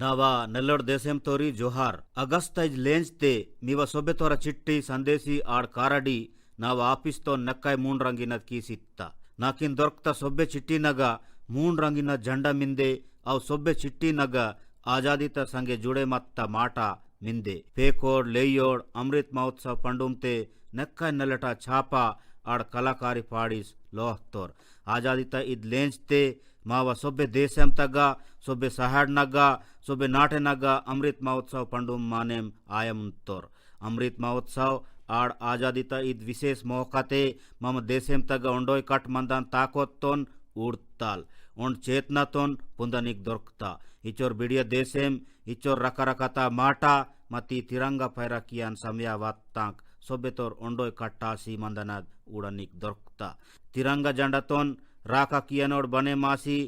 ನಾವ ನೆಲ್ಲೋಡ್ ದೇಶಂ ತೋರಿ ಜೋಹಾರ್ ಅಗಸ್ಟ್ ಐಜ್ ಲೇಂಜ್ತೆ ಮೀವ ಸೊಬ್ಬೆ ತೋರ ಚಿಟ್ಟಿ ಸಂದೇಶಿ ಆಡ್ ಕಾರಡಿ ನಾವ ಆಫೀಸ್ ತೋ ನಕ್ಕಾಯ್ ಮೂನ್ ರಂಗಿನದ್ ಕೀಸಿತ್ತ ನಾಕಿನ್ ದೊರಕ್ತ ಸೊಬ್ಬೆ ಚಿಟ್ಟಿನಗ ಮೂನ್ ರಂಗಿನ ಜಂಡ ಮಿಂದೆ ಅವ್ ಸೊಬ್ಬೆ ಚಿಟ್ಟಿನಗ ಆಜಾದಿತ ಸಂಗೆ ಜುಡೆ ಮತ್ತ ಮಾಟ ಮಿಂದೆ ಪೇಕೋಡ್ ಲೇಯೋಡ್ ಅಮೃತ್ ಮಹೋತ್ಸವ ಪಂಡುಮ್ತೆ ನಕ್ಕಾಯ್ ನಲ್ಲಟ ಛಾಪ ಆಡ್ ಕಲಾಕಾರಿ ಪಾಡಿಸ್ ಲೋಹ್ತೋರ್ ಆಜಾದಿತ ಇದ್ ಲೇಂಜ್ತೆ ಮಾವ ಸೊಬ್ಬೆ ದೇಶಂ ತಗ ಸೊಬ್ಬೆ ಸಹಾಡ್ನಗ ಸೊಬ್ಬೆ ನಾಟೆನಗ ಅಮೃತ್ ಮಹೋತ್ಸವ पंडुम मानेम आयमतोर अमृत महोत्सव आड़ आजादीता इद विशेष मौकाते मम देशेम तग ओंडोय कट मंदान ताकोत्तोन उड़ताल ओंड चेतनातोन पुंदनिक दोरकता इचोर बिडिया देशेम इचोर रकरकता माटा मती तिरंगा पैरा कियान समया वात्तांक सोबेतोर ओंडोय कट्टासी मंदनाद उड़निक दोरकता तिरंगा जंडातोन राका कियानोड बने मासी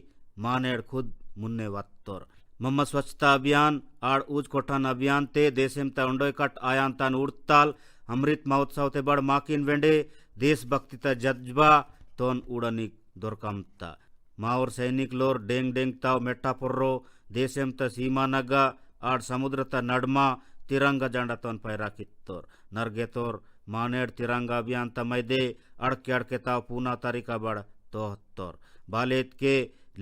मानेड खुद मुन्ने वत्तोर मम्म स्वच्छता अभियान आड़ ऊज कोठान अभियान ते देशेम ता उंडोय कट आयांतान उड़ताल अमृत महोत्सव ते बड़ माकिन वेंडे देशभक्ति ता जज्बा तोन उड़निक दोरकमता माओर सैनिक लोर डेंग डेंग ताव मेट्टा पुर्रो देशेम ता सीमा नगा आड़ समुद्र ता नडमा तिरंगा जंडा तोन पैरा कित्तोर नरगेतोर मानेड तिरंगा अभियान ता मैदे अड़के अड़के ताव पूना तारिका बड़ तोहत्तोर बालेत के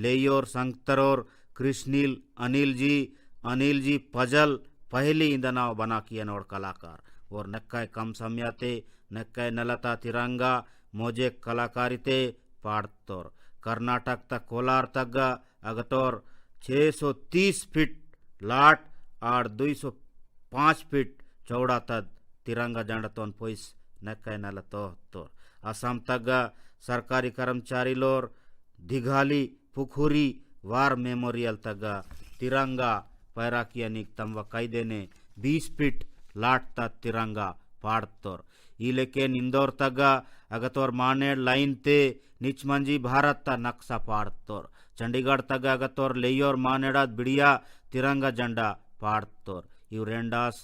लेयोर संगतरोर कृष्णिल अनिल जी पजल पहली इंदनाव बना किया नोड़ कलाकार और नक्काय कम समयाते नक्काय नलता तिरंगा मोजे कलाकारिते पाड़तोर कर्नाटक तक कोलार तक अगतोर 630 फीट लाट आड़ 205 फीट चौड़ा तद तिरंगा जंडतोन पोइस नक्काय नलतो तोर असम तक सरकारी कर्मचारी लोर दिघाली पुखुरी वार मेमोरियल तक तिरंगा पैरा कियानिक तमव कायदेने 20 फीट लाट तक तिरंगा पाड़तोर इलेकेन इंदौर तक अगतोर मानेड लाइन ते निचमंजी भारत ता नक्शा पाड़तोर चंडीगढ़ तक अगतोर लेयोर मानेडाद बिड़िया तिरंगा जंडा पाड़तोर इव रेंडास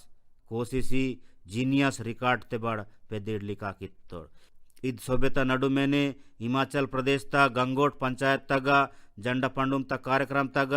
कोशिशी जीनियस रिकॉर्ड ते बड़ पेदिड़ लिका कित्तोर इद सोबेता नडु मैंने हिमाचल प्रदेश ता गंगोट पंचायत तक जंडा पंडुम तक कार्यक्रम तक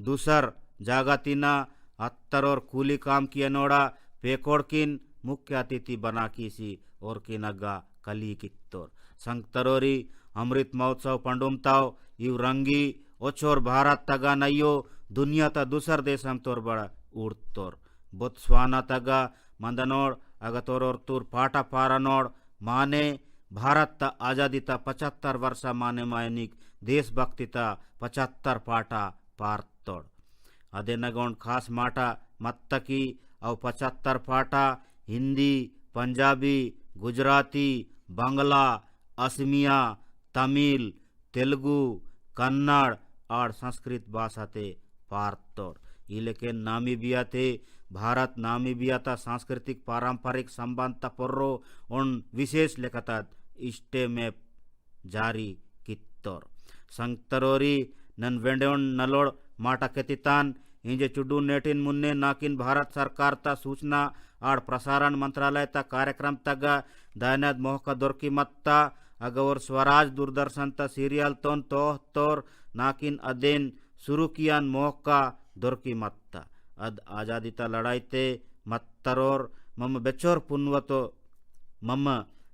दूसर जागा तीना अत्तर और कूली काम किया नोड़ा पेकोड़किन मुख्य अतिथि बना कीसी और की नगा कली कित्तोर संगतरोरी अमृत महोत्सव पंडुम ताव इव रंगी ओचोर भारत तगा नयो दुनिया ता दूसर देशम तोर बड़ा उड़तोर बोत्सवाना तगा मंदनोड़ अगतोर और तूर पाटा पारानोड़ माने भारत ता आजादी ता 75 वर्ष माने मायनिक देशभक्ति ता 75 पाटा पारतोड़ अदे नगोंड खास माटा मत्तकी और 75 पाटा हिंदी पंजाबी गुजराती बांग्ला असमिया तमिल तेलुगु कन्नड़ और संस्कृत भाषा ते पारतोड़ इलेके नामीबिया ते भारत नामीबिया ता सांस्कृतिक पारंपरिक संबंध ता पर्रो उन विशेष लेखतात इष्टे में जारी कित्तोर संगतरोरी नन वेंडेउन नलोड़ माटा केतितान इंजे चुड्डू नेटिन मुन्ने नाकिन भारत सरकार ता सूचना आड़ प्रसारण मंत्रालय ता कार्यक्रम तग दायनाद मोहका दोरकी मत्ता अगवर स्वराज दूरदर्शन ता सीरियल तोन तोर नाकिन अदेन शुरू कियान मोहका दोरकी मत्ता अद आजादी ता लड़ाई ते मत्तरोर मम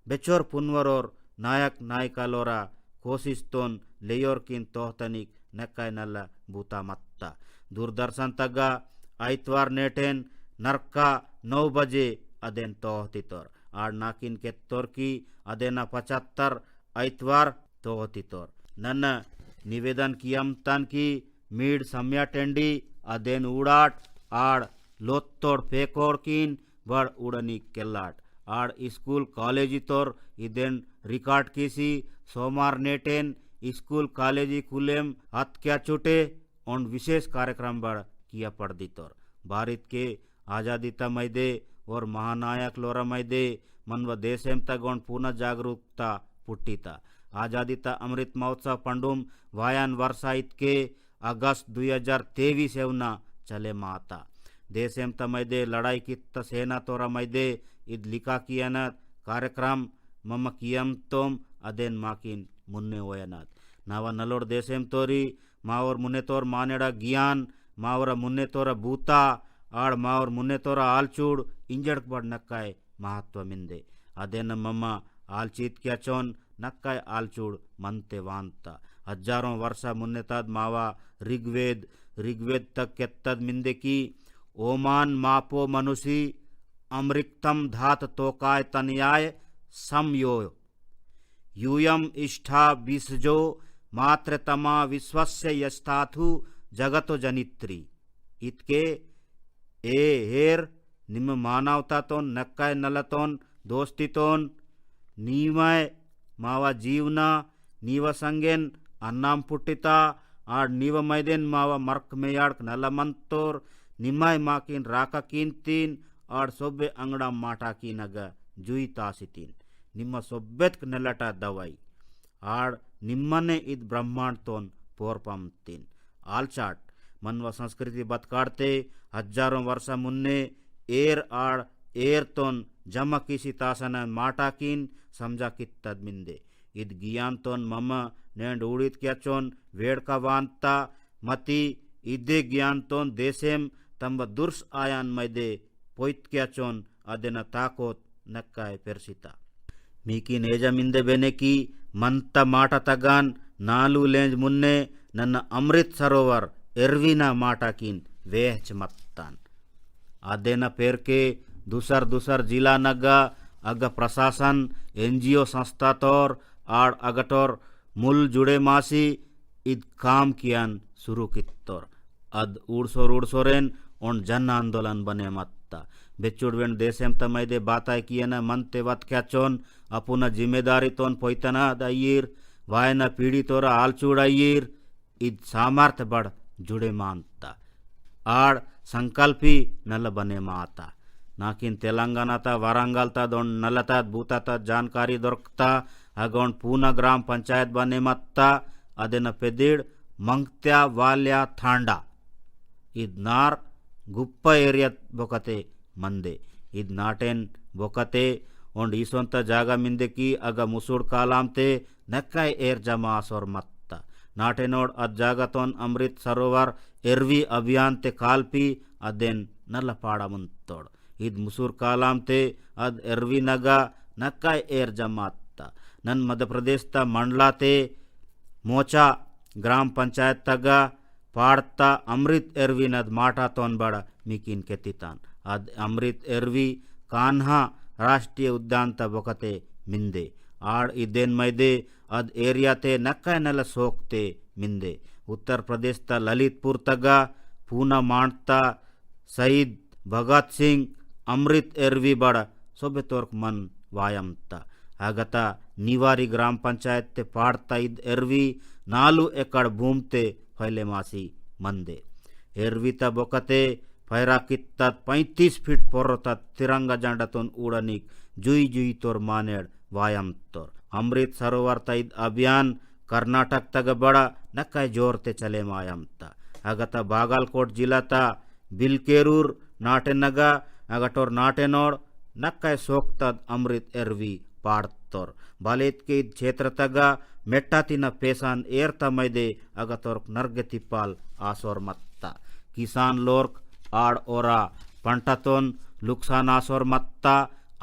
बेचोर पुनवरोर नायक नायिका लोरा कोशिश तोन लेयोर किन तोहतनिक नक्काय नल्ला बूता मत्ता दूरदर्शन तगा आइतवार नेटेन नरका 9 बजे अदेन तोहतितोर आड़ नाकिन केत्तोर की अदेना 75 आइतवार तोहतितोर नन्न निवेदन कियम तन की मीड सम्या टेंडी अदेन उड़ाट आड़ लोत्तोड़ पेकोड़ किन बड़ उड़नी केल्लाट आड़ स्कूल कॉलेजी तोर इदेन रिकॉर्ड कीसी सोमार नेटेन स्कूल कॉलेजी कुलेम हत क्या चुटे और विशेष कार्यक्रम बड़ किया पड़ दी तोर भारत के आजादी ता मैदे और महानायक लोरा मैदे मनव देशेम तगोण पूर्ण जागरूकता पुट्टीता आजादी ता अमृत महोत्सव पंडुम वायान वर्षा इतके अगस्त 2023 एवना चले माता देशेम ता मैदे लड़ाई कित्त सेना तोरा मैदे इद लिका कियानत कार्यक्रम मम कियम तोम अदेन माकिन मुन्ने वयनात नावा नलोड़ देशेम तोरी मावर मुने तोर मानेड़ा ज्ञान मावरा मुन्ने तोरा बूता आड़ मावर मुन्ने तोरा आलचूड़ इंजड़ बड़ नक्काय महत्व मिंदे अदेन मम्म आलचीत क्याचोन नक्काय आलचूड़ मनते वांता हजारों वर्ष मुन्ने तद मावा ऋग्वेद तक केत्तद मिंदे की ओमान मापो मनुषी अमृक्तम धात तोकाय तनयाय समयो यूयम इष्ठा विसजो मात्र तमा विश्वस्य यस्ताथु जगतो जनित्री इतके ए हेर निम मानवतातोन नक्काय नलतोन दोस्तितोन नीमय मावा जीवना नीव संगेन अन्नाम पुट्टिता आड़ नीव मैदेन मावा मर्क मेयाड़क नलमंतोर निमाय माकिन राका कीन्तीन आड़ सोब्बे अंगड़ा माटा की नग जुई तासितीन निम्म सोब्बेत नेलटा दवाई आड़ निम्मने इद ब्रह्मांड तोन पोरपमतीन आलचाट मनवा संस्कृति बतकाड़ते हजारों वर्ष मुन्ने एर आड़ एर तोन जमा किसी तासन माटा कीन समझा कित्तद मिंदे इद गियान तोन मम नेंड उड़ित क्याचोन वेड़ का वांता मती इदे ज्ञान तोन देशेम तंब दुर्स आयान मैदे पोइत क्याचोन अदेन ताकोत नक्काय पेरसिता मीकी नेजा मिंदे बेने की मंत माटा तगान नालू लेंज मुन्ने नन्न अमृत सरोवर एर्विना माटा कीन वेहच मत्तान अदेन पेर के दूसर जिला नगा अग प्रशासन एनजीओ संस्था तोर आड़ अगटोर मूल जुड़े मासी इद काम कियान शुरू कित्तोर अद उड़सोरेन उन जन आंदोलन बने मत्ता बेचुड़वेन देशेम तमैदे बाताय कियन मनते वत क्याचोन अपुना जिम्मेदारी तोन पोइतना दयीर वायना पीढ़ी तोरा आलचूड़ अय्यीर इद सामर्थ बड़ जुड़े मानता आड़ संकल्पी नल बने माता नाकिन तेलंगाना ता वारंगल ता दोन नलता बूता ता जानकारी दोरकता अगोन पूना ग्राम पंचायत बने मत्ता अदेन पेदिड़ मंगत्या वाल्या थांडा इद नार गुप्प एरिया बोकते मंदे इद नाटेन बोकते ओंड ईसोंत जागा मिंदे की अग मुसुड़ कालामते नक्काय एर जमा सोर मत्ता नाटेनोड अद जागतोन अमृत सरोवर एर्वी अभियान ते काल्पी अदेन नलपाड़ा मुंतोड़ इद मुसुर कालामते अद एर्वी नगा नक्काय एर जमात्ता नन मध्य प्रदेश ता मंडलाते मोचा ग्राम पंचायत तगा पाड़ता अमृत एर्वी नद माटा तोन बड़ा मिकिन केतितान अद अमृत एर्वी कान्हा राष्ट्रीय उद्यान ता बोकते मिंदे आड़ इदेन मैदे अद एरिया ते नक्काय नल सोकते मिंदे उत्तर प्रदेश ता ललितपुर तगा पूना मांडता शहीद भगत सिंह अमृत एर्वी बड़ सोबे तोर्क मन वायमता आगता निवारी ग्राम पंचायत ते पाड़ता इद एर्वी 4 एकड़ भूमते फैले मासी मंदे एर्वी ता बोकते फैरा कित्तात 35 फीट पोरतात तिरंगा झंडातोन उड़निक जुई जुई तोर मानेड़ वायम तोर अमृत सरोवर ता इद अभियान कर्नाटक तग बड़ा नक्काय जोर ते चले मायमता आगता बागलकोट जिला ता बिलकेरूर नाटे नगा अगटोर नाटे नोड़ नक्काय सोक्तद अमृत एर्वी पाड़तोर बालेत के क्षेत्र तगा मेट्टातिन पेशान एर्ता मैदे अगतोर नर्गे तिप्पाल आसोर मत्ता किसान लोर्क आड़ ओरा पंटतोन लुक्सान आसोर मत्ता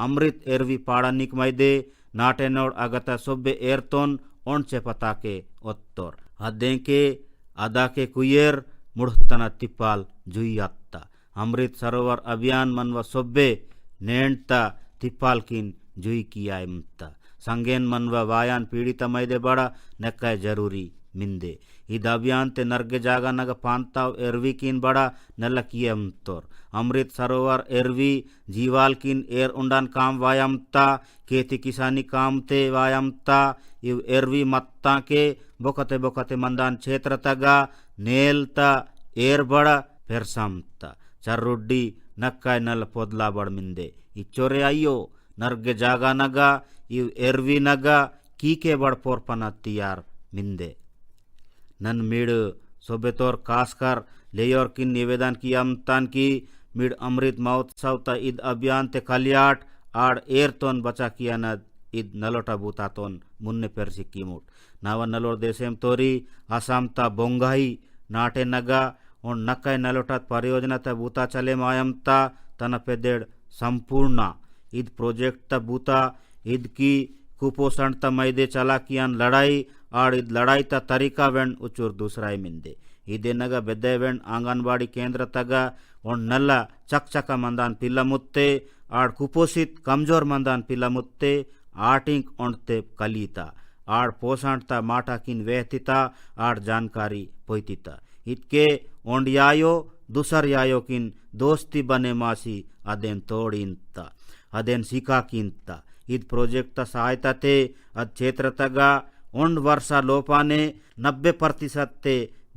अमृत एर्वी पाड़निक मैदे नाटे नोड़ अगता सोब्बे एर्तोन ओंचे पताके ओत्तोर अदेंके अदाके कुयेर मुड़तना तिप्पाल जुई अत्ता अमृत सरोवर अभियान मनवा सोब्बे नेंटा तिप्पाल किन जुई किया इमता संगेन मनवा वायान पीड़ित मैदे बड़ा नक्काय जरूरी मिंदे इद अभियान ते नर्गे जागा नग पांताव एर्वी किन बड़ा नल कियम तोर अमृत सरोवर एर्वी जीवाल किन एर उंडान काम वायमता खेती किसानी काम ते वायमता इव एर्वी मत्ता के बोकते बोकते मंदान क्षेत्र तगा नेलता एर बड़ा फेरसमता चर्रुड्डी नक्काय नल पोदला बड़ मिंदे इच्चोरे अयो नर्गे जागा नगा इव एर्वी नगा कीके बड़ पोरपना तियार मिंदे नन मिड सोबेतोर कासकर लेयोर किन निवेदन की अमतान की मिड अमृत महोत्सव ता इद अभियान ते कलियाट आड़ एरतोन बचा किया न इद नलोटा बूतातोन मुन्ने पेरसी कीमुट नावा नलोर देशेम तोरी आसाम ता बोंगाई नाटे Naga on nakai nalotat pariyojana ta buta chale mayamta tana peded संपूर्ण id प्रोजेक्ट ता बूता id की कुपोषण ता मैदे चला कियान लड़ाई आड़ id लड़ाई ता तरीका वेन उचुर दूसराई मिंदे इदे नगा बेदे वेन आंगनवाड़ी केंद्र तगा और नल्ला चक मंदान पिल्ला मुत्ते आड़ कुपोषित कमजोर मंदान पिल्ला मुत्ते आटिंक ओंडते कलीता आड़ पोषण ता माटा किन वेहतिता आड़ जानकारी पोइतिता इतके ओंडियायो दूसर यायो किन दोस्ती बने मासी अदेन तोड़िंता अदेन सिका किंता इद प्रोजेक्ट ता सहायता ते अद क्षेत्र तगा ओंड वर्षा लोपाने 90% ते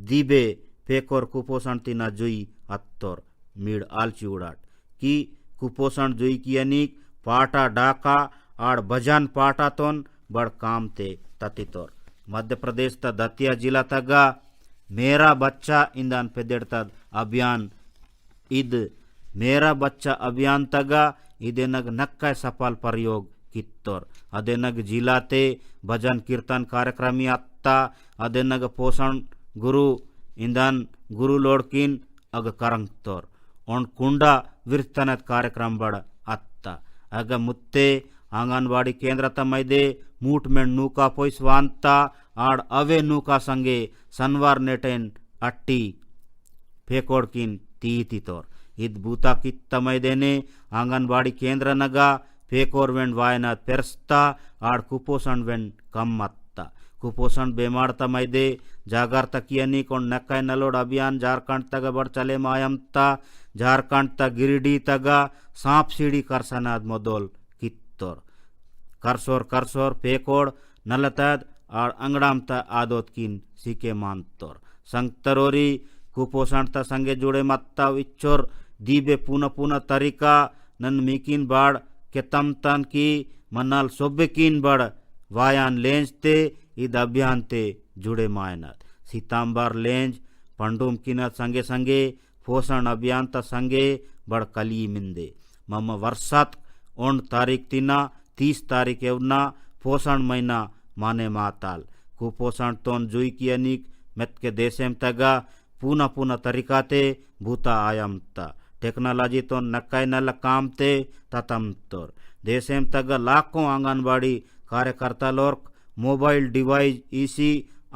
दीबे पेकोर कुपोषण तिना जुई अत्तोर मीड आलची उड़ाट की कुपोषण जुई की अनिक पाटा डाका आड़ भजन पाटा तोन बड़ काम ते ततितोर मध्य प्रदेश ता दतिया जिला तगा मेरा बच्चा इंदान पेदेड़ता अभियान इद मेरा बच्चा अभियान तगा इदे नग नक्का सफल प्रयोग कित्तोर अदे नग जिलाते भजन कीर्तन कार्यक्रमी अत्ता अदे नग पोषण गुरु इंदान गुरु लोड़किन अग करंगतोर ओन कुंडा विरतनत कार्यक्रम बड़ अत्ता अग मुत्ते आंगनवाड़ी केंद्र तमैदे मूट में नूका पोइसवांता आड़ अवे नूका संगे सनवार नेटेन अट्टी फेकोड़किन तीतितोर इद बूता कित तमैदेने आंगनवाड़ी केंद्र नगा फेकोर वेंड वायनात पेरस्ता आड़ कुपोषण वेंड कम अत्ता कुपोषण बेमार तमैदे जागरता कियनी कोण नक्काय नलोड अभियान झारखंड तगा बड़ चले मायमता झारखंड ता गिरिडीह तगा सांप सीढ़ी करसनाद मोदोल कित्तोर करसोर पेकोड़ नलतद और अंगड़ाम ता आदोत किन सीके मानतोर संगतरोरी कुपोषण ता संगे जुड़े मत्ता विच्चोर दीबे पुना तरीका नन मीकिन बाड़ के तमतन की मनाल सोबे किन बड़ वायान लेंज ते इद अभियान ते जुड़े मायनत सीतांबर लेंज पंडुम किनत संगे संगे पोषण अभियान ता संगे बड़ कली मिंदे मम वर्षात ओंड तारीख तिना 30 तारीख एवना पोषण महीना माने माताल कुपोषण तोन जुई की अनिक मेत के देशेम तगा पुना तरीकाते भूता आयमता टेक्नोलॉजी तो नक्काय नल काम ते ततमतोर देशेम तगा लाखों आंगनबाड़ी कार्यकर्ता लोग मोबाइल डिवाइस इसी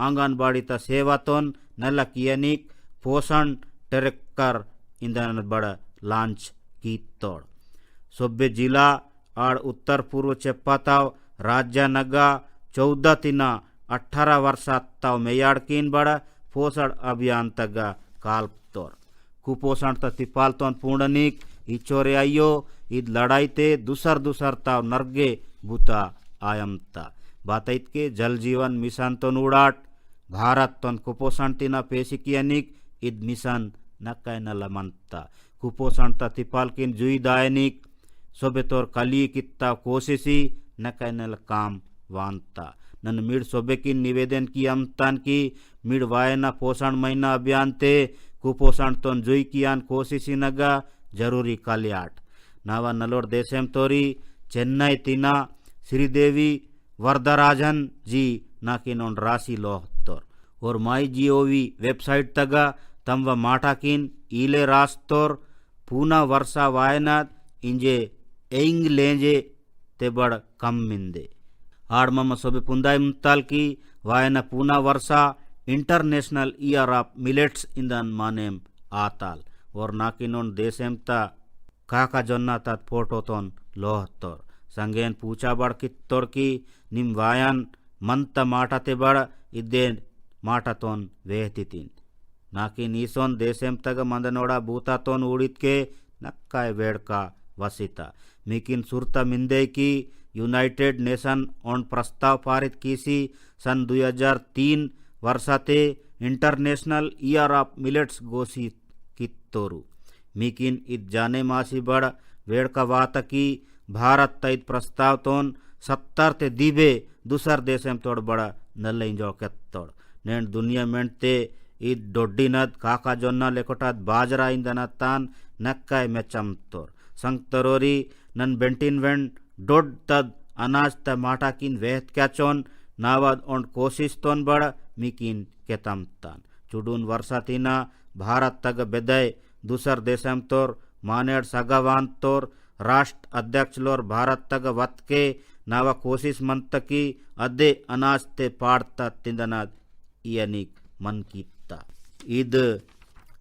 आंगनबाड़ी ता सेवा तोन नल कियनिक पोषण ट्रैकर इंदन बड़ लॉन्च की तोड़ सोबे जिला आड़ उत्तर पूर्व चेप्पाताव राज्य नगा 14 तिना 18 वर्षात्ताव मेयाड़ कीन बड़ पोषण अभियान तगा काल्पतोर कुपोषण ता तिपाल तोन पूर्णनिक इचोरे आयो इद लड़ाई ते दूसर ताव नर्गे बुता आयमता बातैत के जल जीवन मिशन तोन उड़ाट भारत तोन कुपोषण तिना पेशिकी अनिक इद मिशन नक्काय नलमंता कुपोषण ता तिपाल किन जुई दायनिक सोबे तोर कली कित्ता कोशिशी नक्काय नल काम वांता नन मीड सोबे की निवेदन की अमतान की मीड वायना पोषण महीना अभियान ते कुपोषण तोन जुई कियान कोशिशी नगा जरूरी कल्याट नावा नलोर देशेम तोरी चेन्नई तिना श्रीदेवी वरदराजन जी नाकिन राशि लोहतोर और माई जीओवी वेबसाइट तगा तम व माटाकिन ईले रास्तोर पूना वर्षा वायनात इंजे एंग लेंजे ते बड़ कम मिंदे आड़ मम सोबे पुंदाई मुत्ताल की वायना पूना वर्षा इंटरनेशनल ईयर ऑफ मिलेट्स इंदन मानेम आताल और नाकिनोन देशेम ता काका जोन्ना तात फोटो तोन लोहतोर संगेन पूछा बड़ कित्तोर की निम वायन मंत माटाते बड़ इद्दे माटा तोन वेहतितिन नाकिन ईसोन देशेम तग मंदनोड़ा बूता तोन उड़ित के नक्काय वेड़का वसिता मिकिन सुरता मिंदे की यूनाइटेड नेशन ऑन प्रस्ताव पारित कीसी सन 2003 वर्षाते इंटरनेशनल ईयर ऑफ मिलेट्स घोषित कित्तोरु मिकिन इत जाने मासी बड़ वेड़का वात की भारत तैत प्रस्ताव तोन 70 ते दीबे दूसर देशम तोड़ बड़ा नल्ले इंजो केत्तोड़ नेंड दुनिया मेंटे इत डोड्डीनद काका जोन्ना लेकोटात बाजरा इंदनतान नक्काय मेचमतोर संगतरोरी नन बेंटिन वेंड डोड तद अनाज त माटाकिन वेहत क्याचोन नावाद ओंड कोशिश तोन बड़ मिकिन केतमतान चुडून वर्षातीना भारत तग बेदय दूसर देशम तोर मानेड सगवान तोर राष्ट्र अध्यक्ष लोर भारत तग वत्के नावा कोशिश मंतकी अदे अनाज ते पाड़ता तिंदनाद इयनिक मन कीता इद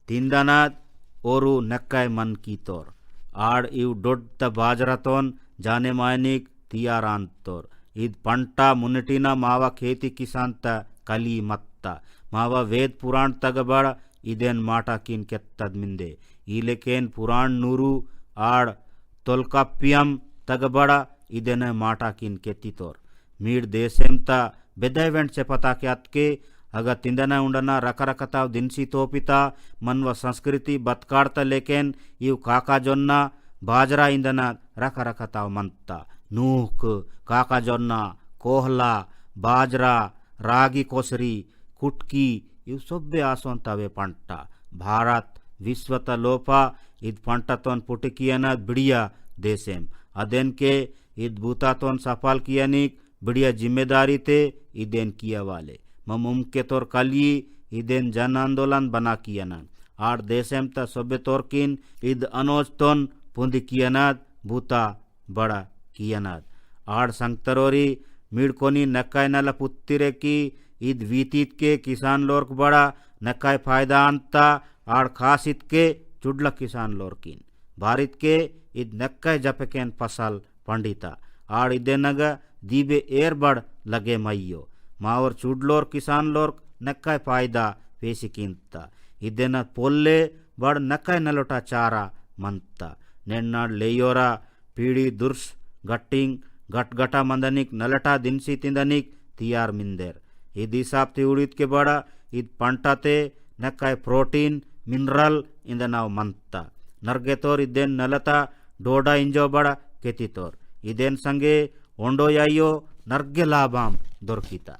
तिंदनाद ओरु नक्काय मन की तोर आड़ इव डोड्त बाजरतोन जाने मायनिक तियारान तोर इद पंटा मुनिटिना मावा खेती किसान त कली मत्ता मावा वेद पुराण तगबड़ इदेन माटा किन केत्तद मिंदे इलेकेन पुराण नूरू आड़ तोलकाप्यम तगबड़ इदेन माटा किन केत्तितोर मीड देशेम ता बेदयवेंट से पता क्यात के अगर तिंदना उंडना रकरकताव दिनसी तोपिता मनव संस्कृति बतकाड़ता लेकिन इव काका जोन्ना बाजरा इंदना रकरकताव मंता नूक काका जोन्ना कोहला बाजरा रागी कोसरी कुटकी इव सभ्य आसोंतावे पंटा भारत विश्वत लोपा इद पंटतोन पुटकियना बिड़िया देशेम अदेन के इद बूतातोन सफल कियनिक बिड़िया जिम्मेदारी ते इदेन किया वाले मुमके तोर कली इदेन जन आंदोलन बना कियना आर देशेम त सभ्य तोर किन इद अनोज तोन पुंदी कियनाद बूता बड़ा कियनाद आड़ संगतरोरी मिड़कोनी नक्काय नला पुत्तिरे की इद वीतीत के किसान लोर्क बड़ा नक्काय फायदा अंता आड़ खासित के चुडला किसान लोर्किन भारत के इद नक्काय जपकेन फसल पंडिता आड़ इदे नग दीबे एर बड़ लगे मయ్యో मावर चुडलोर किसान लोर्क नक्काय फायदा पेसिकिंता इदेन पोल्ले बड़ नक्काय नलोटा चारा मंता नेन्नाड लेयोरा पीड़ी दुर्स गट्टिंग गटगटा मंदनिक नलटा दिनसी तिंदनिक तियार मिंदेर इद हिसाब ती उड़ित के बड़ा इद पंटाते नक्काय प्रोटीन मिनरल इंदनाव मंता नर्गेतोर इदेन नलता डोडा इंजो बड़ा केतितोर इदेन संगे ओंडो यायो नर्गे लाभाम दोरकिता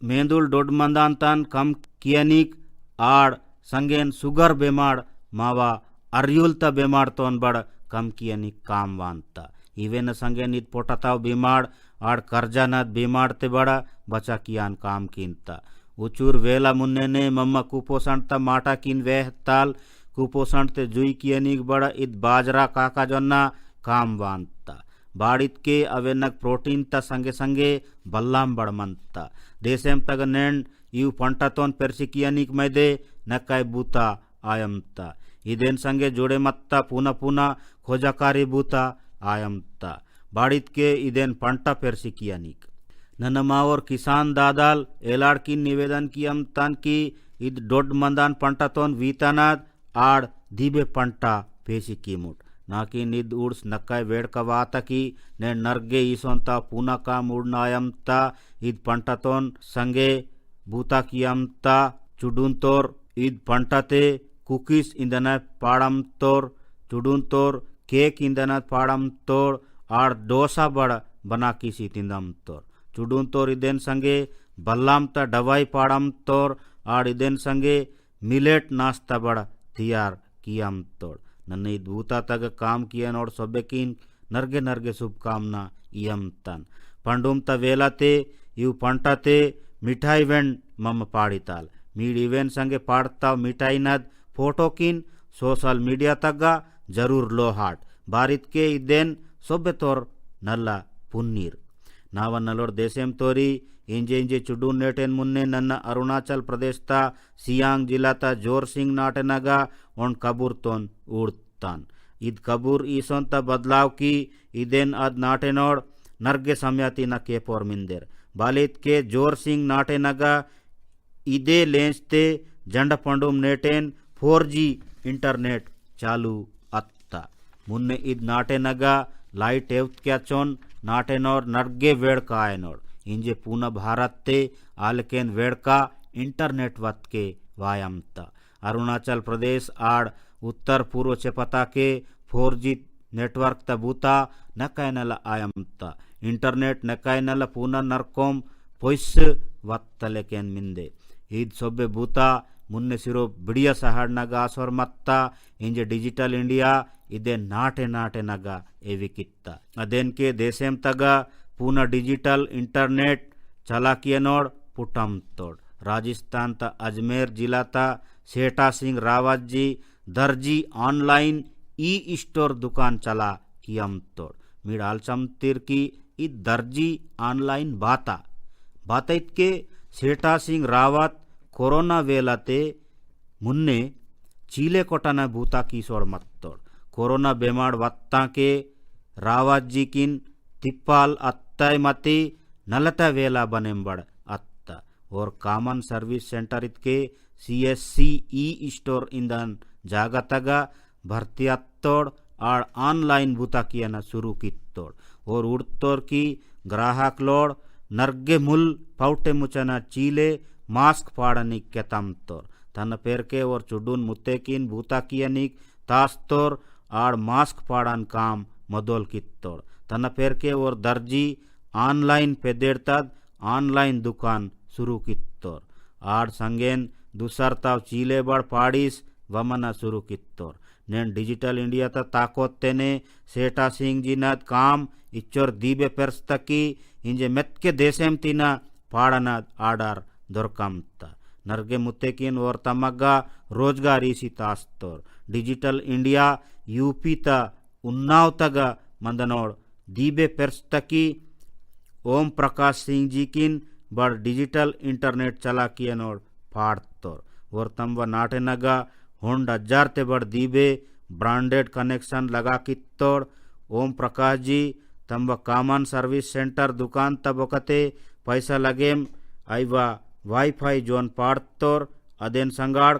मेंदुल डोड मंदांतान कम कियनिक आड़ संगेन सुगर बेमाड़ मावा अर्युलता बेमाड़ तोन बड़ कम कियनिक काम वांता इवेन संगेन इत पोटताव बीमाड़ आड़ कर्जानाथ बीमाड़ ते बड़ा बचा कियान काम किनता उचूर वेला मुन्ने ने मम्मा कुपोषण ता माटा किन वेह ताल कुपोषण ते जुई कियनिक बड़ा इत बाजरा काका जोन्ना काम वांता बाड़ित के अवेनक प्रोटीन ता संगे संगे बल्लाम बड़मंता देशेम तग नेंड इव पंटातोन पेर्सिकियनिक मैदे नक्काय बूता आयमता इदेन संगे जोड़े मत्ता पुना पुना खोजाकारी बूता आयमता बाड़ित के इदेन पंटा पेर्सिकियनिक ननमावर किसान दादाल एलाड़ की निवेदन कियम तान की इद डोड मंदान पंटातोन वीतानाद आड़ दीबे पंटा पेसिकीमुट नाकी निद उड्स नक्काय वेड़कवातकी ने नर्गे ईसोंता पूनका मूडनायमता इद पंटातोन संगे बूता कियमता चुडूंतोर इद पंटाते कुकीस इंदना पाड़म तोर चुडूंतोर केक इंदना पाड़म तोर आड़ डोसा बड़ बना किसी तिंदम तोर चुडूंतोर इदेन संगे बल्लाम ता डवाई पाड़म तोर आड़ इदेन संगे मिलेट नाश्ता बड़ तियार कियम तोड़ नन्नी दूता तग काम कियन और सोबेकिन नर्गे नर्गे शुभकामना इयम तन पंडुम त वेलाते इव पंटाते मिठाई वेंड मम पाड़िताल मीड इवेन संगे पाड़ता मिठाई नद फोटो किन सोशल मीडिया तग्गा जरूर लो हाट बारित के इदेन सोबे तोर नल्ला पुन्नीर नाव नलोर देशेम तोरी इंजे इंजे चुडू नेटेन मुन्ने नन्न अरुणाचल प्रदेश ता सियांग जिला ता जोर सिंह नाटेनगा ओन कबूर तोन उड़तान इद कबूर ईसोन ता बदलाव की इदेन अद नाटेनोड़ नर्गे सम्याती न केपोर मिंदेर बालित के जोर सिंह नाटेनगा इदे लेंचते जंड पंडुम नेटेन 4G इंटरनेट चालू अत्ता मुन्ने इद नाटेनगा लाइट एवत क्या चोन नाटेनोर नर्गे वेड़ का आयनोड़ इंजे पूना भारत ते आलकेन वेड़का इंटरनेट वत के वायमता अरुणाचल प्रदेश आड़ उत्तर पूर्व चेपता के 4G नेटवर्क तबूता नकायनल आयमता इंटरनेट नकायनल पूना नरकोम पोइस वत्तलेकेन मिंदे ईद सोबे बूता मुन्ने सिरो बिड़िया सहाड़ नगा आसोर मत्ता इंजे डिजिटल इंडिया इदे नाटे नाटे नगा एविकित्ता अदेन के देशेम तगा पूना डिजिटल इंटरनेट चला कियनोड़ पुटम तोड़ राजस्थान ता अजमेर जिला ता सेठा सिंह रावत जी दर्जी ऑनलाइन ई स्टोर दुकान चला कियम तोड़ मीड आलचमतिर की ई दर्जी ऑनलाइन बाता इतके सेठा सिंह रावत कोरोना वेलाते मुन्ने चीले कोटना भूता की सोड़ मत्तोड़ कोरोना बेमार वत्ता के रावत जी किन तिप्पाल अत्तय मती नलता वेला बनेंबड़ अत्ता और कामन सर्विस सेंटर इतके CSC ई स्टोर इंदन जागतगा भर्ती अत्तोड़ आड़ ऑनलाइन भूता कियना शुरू कित्तोड़ और उड़तोर की ग्राहक लोड़ नर्गे मुल पौटे मुचना चीले मास्क पाड़निक केतमतोर तन पेरके और चुडून मुत्तेकिन भूता कियनिक तास्तोर आड़ मास्क पाड़न काम मदोल कित्तोड़ तन पेरके और दर्जी ऑनलाइन पेदेड़तद ऑनलाइन दुकान शुरू कित्तोर आड़ संगेन दूसर ताव चीले बड़ पाड़ीस वमना शुरू कित्तोर नेन डिजिटल इंडिया ता ताकोत्तेने सेठा सिंह जी नद काम इच्चोर दीबे पेर्स्तकी इंजे मेत्के देशेम तीना पाड़नद आडार दొరకంత नर्गे मुत्तेकिन और तमग्गा रोजगार इसी तास्तोर डिजिटल इंडिया यूपी ता उन्नाव तगा मंदनोड़ दीबे पेर्स्तकी ओम प्रकाश सिंह जी किन बड़ डिजिटल इंटरनेट चला कियनोड़ पाड़तोर और तंब नाटे नगा होंड हजार ते बड़ दीबे ब्रांडेड कनेक्शन लगा कित्तोड़ ओम प्रकाश जी तंब कामन सर्विस सेंटर दुकान तबकते पैसा लगेम आइवा वाईफाई जोन पाड़तोर अदेन संगाड़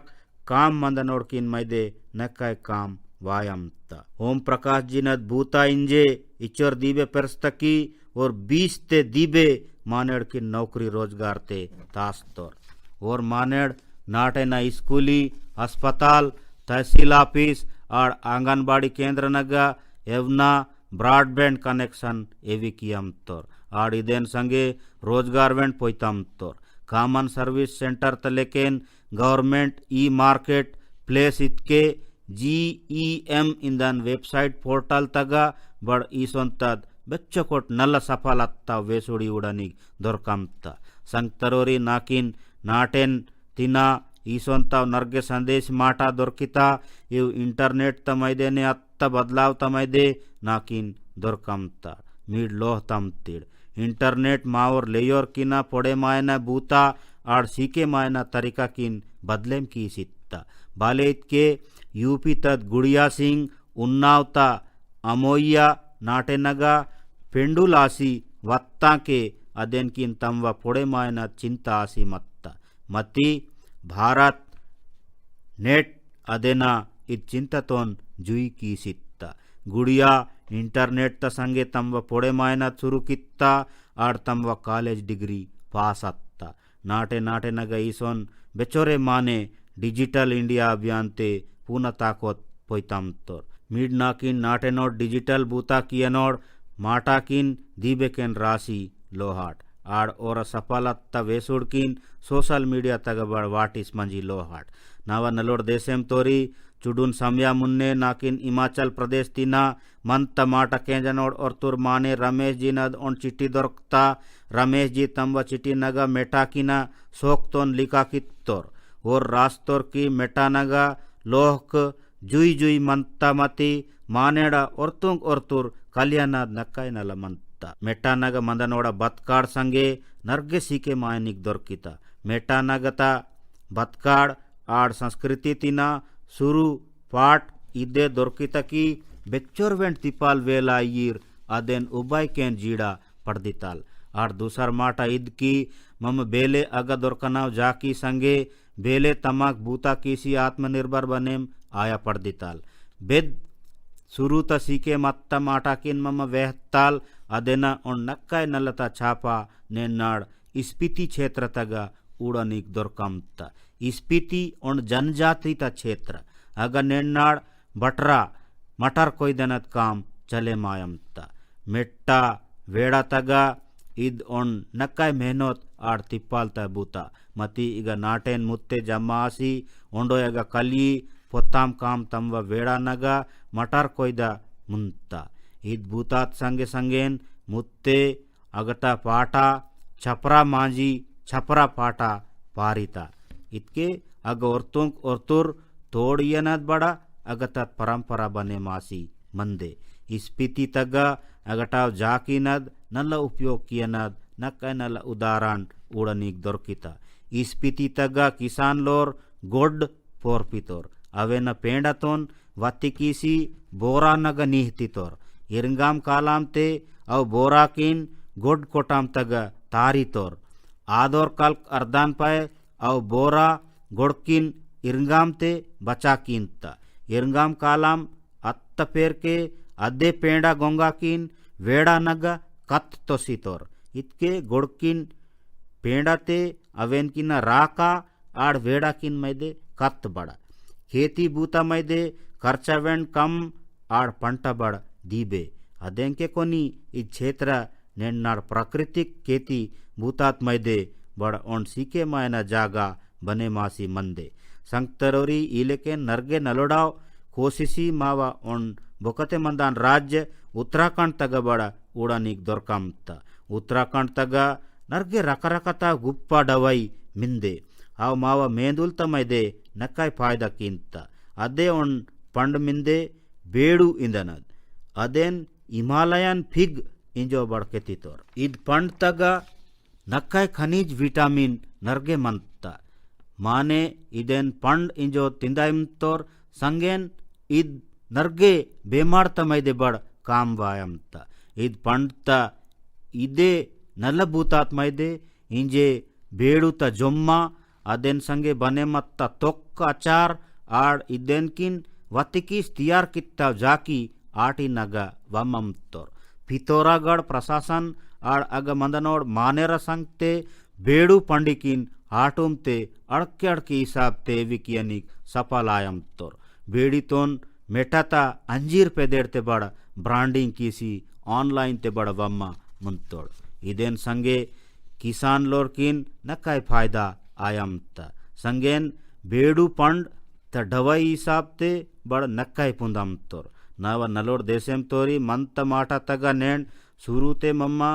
काम मंदनोड़ किन मैदे नक्काय काम वायमता ओम प्रकाश जी नद भूता इंजे इचोर दीबे पेरस्तकी और 20 ते दीबे मानेड़ की नौकरी रोजगार ते तास्तोर और मानेड़ नाटे न स्कूली अस्पताल तहसील ऑफिस और आंगनबाड़ी केंद्र नगा एवना ब्रॉडबैंड कनेक्शन एवी कियमतोर आड़ इदेन संगे रोजगार वेंट पोइतमतोर कामन सर्विस सेंटर तलेकेन गवर्नमेंट ई मार्केट प्लेस इतके GEM इंदन वेबसाइट पोर्टल तगा बड़ ईसोंतद ಬೆಚ್ಚಕೊಟ್ ನಲ್ಲ ಸಫಲತ್ತ ವೇಸುಡಿ ಉಡನಿಗ್ ದೊರಕಂತ ಸಂಕ್ತರೋರಿ ನಾಕಿನ್ ನಾಟೆನ್ ತಿನ ಈಸೊಂತಾವ್ ನರ್ಗೆ ಸಂದೇಶ ಮಾಟ ದೊರಕಿತ ಇವು ಇಂಟರ್ನೆಟ್ ತಮೈದೇನೆ ಅತ್ತ ಬದಲಾವ್ ತಮೈದೆ ನಾಕಿನ್ ದೊರಕಂತ मीड लोह तमतीड इंटरनेट मावर लेयोर किना पोड़े मायना बूता आड़ सीके मायना तरीका किन बदलेम की सित्ता बालेत के यूपी तद गुड़िया सिंह उन्नावता अमोइया नाटेनगा पेंडुलासी वत्ता के अदेन किन तमवा पोड़े मायना चिंता आसी मत्ता मती भारत नेट अदेना इत चिंततोन जुई की सित्ता गुड़िया इंटरनेट त संगे तंव पोड़े मायना शुरू कित्ता आड़ तंव कॉलेज डिग्री पास अत्ता नाटे नाटे नग ईसोन बेचोरे माने डिजिटल इंडिया अभियान ते पूर्ण ताकोत पोइतमतोर मीड नाकिन नाटे नोट डिजिटल बूता कियनोड़ माटाकिन दीबेकेन राशि लोहाट आड़ और सफलत्ता वेसुड़किन सोशल मीडिया तगबड़ वाटिस मंजी लोहाट नावा नलोड़ देशेम तोरी चुडून समया मुन्ने नाकिन हिमाचल प्रदेश तिना मंत माट केंजनोड़ और तुर माने रमेश जी नद उन चिट्ठी दొరकता रमेश जी तंब चिट्ठी नगा मेटा किना सोक्तोन लिखा कित्तोर और रास्तोर की मेटा नगा लोहक जुई जुई मंता मती मानेड़ा और तुर कल्याण नक्काय नल मंता मेटा नग मंदनोड़ बत्काड़ संगे नर्गे सीके मायनिक दొరकिता मेटा नगता बत्काड़ आड़ संस्कृति तिना शुरू पाठ इदे दొరकितकी बेच्चोरवेंट तिपाल वेला ईर अदेन उबाई केन जीड़ा पड़दिताल आड़ दूसर माटा इद की मम बेले अग दొరకनाव जाकी संगे बेले तमाक बूता किसी आत्मनिर्भर बनेम आया पड़दिताल बेद शुरू त सीके मत्ता माटा किन मम वेहताल अदेना उन नक्काय नलता छापा नेन्नाड़ स्पीति क्षेत्र तगा उड़निक दొరకంత स्पीति उन जनजाति ता क्षेत्र अगर नेन्नाड़ बटरा मटर कोई दनत काम चले मायमता मेट्टा वेड़ा तगा इद उन नक्काय मेहनत आड़ तिप्पाल ता बूता मती इग नाटेन मुत्ते जम्मासी उंडो यग कली पोत्ताम काम तंव वेड़ा नगा मटर कोईदा मुंता इद बूतात संगे संगेन मुत्ते अगता पाटा छपरा मांजी छपरा पाटा पारिता इतके अग औरतुर तोड़ियनद बड़ा अगतत परंपरा बने मासी मंदे इस्पिति तग अगटाव जाकिनद नल्ल उपयोग कियनद नक्का नल्ल उदाहरण उड़नीक दొరికిता इस्पिति तग किसान लोर गोड पोर्पितोर अवेन पेंडतोन वत्तिकीसी बोरा नग निहतितोर इरंगाम कालाम ते अव बोरा किन गोड कोटाम तग तारितोर आदोर कल्क अर्दान पाए अव बोरा गोडकिन इरंगाम ते बचा किनता इरंगाम कालाम अत्त पेर के अद्दे पेंडा गोंगा किन वेड़ा नग कत तोसितोर इतके गोडकिन पेंडा ते अवेन किन राका आड़ वेड़ा किन मैदे कत बड़ा खेती बूता मैदे खर्चा वेन कम आड़ पंट बड़ दीबे अदेंके कोनी इस क्षेत्र नेन्नाड़ प्राकृतिक खेती बूतात मैदे बड़ ओन सीके मायना जागा बने मासी मंदे संगतरोरी इलेके नरगे नलोडाव कोशिशी मावा ओन बोकते मंदान राज्य उत्तराखंड तग बड़ा उड़ानीक दొరకంత उत्तराखंड तग नरगे रकरकता गुप्पा डवई मिंदे आव मावा मेंदुल तमैदे नक्काय फायदा किंत अदे ओन पंड मिंदे बेड़ू इंदनद अदेन हिमालयन फिग इंजो बड़केतितोर इद पंड तग नक्काय खनिज विटामिन नरगे मंत माने इदेन पंड इंजो तिंदाइमतोर संगेन इद नरगे बेमार तमैदे बड़ काम वायमत इद पंड त इदे नल बूतात मैदे इंजे बेड़ू त जोम्मा अदेन संगे बने मत्ता तोक्क अचार आड़ इदेन किन वतिकीस तियार कित्ता जाकी आटी नग वममतोर पिथौरागढ़ प्रशासन आड़ अग मंदनोड़ मानेर संगते बेड़ू पंडिकिन आटुमते अड़के अड़के हिसाब ते विकियनिक सफलायमतोर बेड़ीतोन मेटाता अंजीर पेदेड़ते बड़ ब्रांडिंग कीसी ऑनलाइन ते बड़ वम्मा मुंतोड़ इदेन संगे किसान लोर किन नक्काय फायदा आयमत संगेन बेड़ू पंड त डवई हिसाब ते बड़ नक्काय पुंदमतोर नव नलोड़ देशेम तोरी मंत माटा तग नेण शुरू ते मम्मा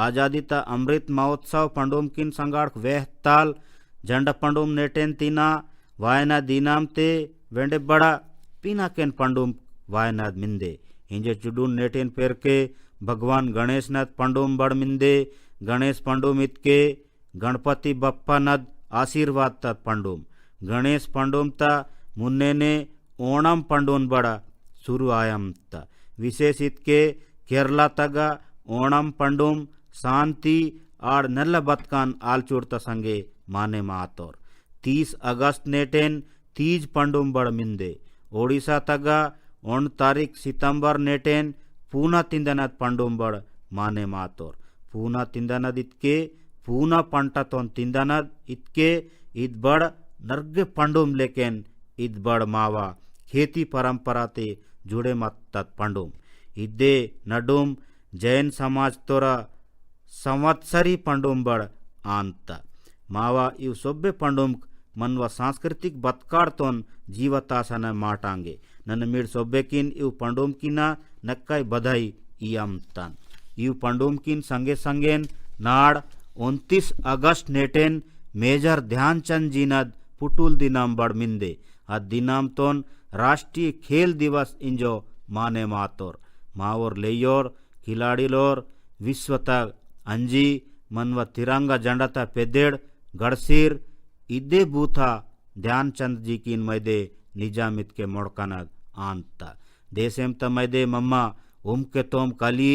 आजादी त अमृत महोत्सव पंडुम किन संगाड़ वेहताल जंड पंडुम नेटेन तीना वायना दीनाम ते वेंडे बड़ा पीना केन पंडुम वायना मिंदे इंजे चुडून नेटेन पेर के भगवान गणेश नद पंडुम बड़ मिंदे गणेश पंडुम इतके गणपति बप्पा नद आशीर्वाद तत् पंडुम गणेश पंडुम ता मुन्ने ने ओणम पंडुन बड़ा शुरू आयम ता विशेष इतके केरला तग ओणम पंडुम शांति आड़ नल्ल बतकान आलचूड़त संगे माने मातोर 30 अगस्त नेटेन तीज पंडुम बड़ मिंदे ओडिशा तग 1 तारीख सितंबर नेटेन पूना तिंदनद पंडुम बड़ माने मातोर पूना तिंदनद इतके पूना पंटतोन तिंदनद इतके इद बड़ नर्गे पंडुम लेकेन इद बड़ मावा खेती परंपरा ते जुड़े मत तत् पंडुम इदे नडुम जैन समाज तोरा संवत्सरी पंडुम बड़ आंत मावा इव सोब्बे पंडुम मन्व सांस्कृतिक बत्काड़तोन जीवतासन माटांगे नन मीड सोब्बे किन इव पंडुम किना नक्काय बधाई इयमतन इव पंडुम किन संगे संगेन नाड़ 29 अगस्त नेटेन मेजर ध्यानचंद जीनद पुटुल दिनाम बड़ मिंदे आ दिनाम तोन राष्ट्रीय खेल दिवस इंजो माने मातोर मावोर लेयोर खिलाड़ी लोर विश्व तक अंजी मनव तिरंगा जंडता पेदेड़ गड़सीर इदे बूथा ध्यानचंद जी किन मैदे निजामित के मोड़कनद आंता देशेम त मैदे मम्मा उमके तोम कली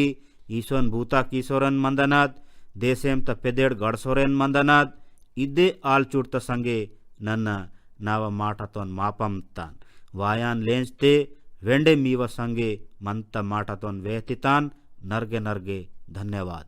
ईसोन बूता किशोरन मंदनद देशेम त पेदेड़ गड़सोरेन मंदनद इदे आलचूड़त संगे नन्न नाव माटतोन मापम तान वायान लेंचते वेंडे मीव संगे मंत माटतोन वेहतितान नर्गे नर्गे धन्यवाद।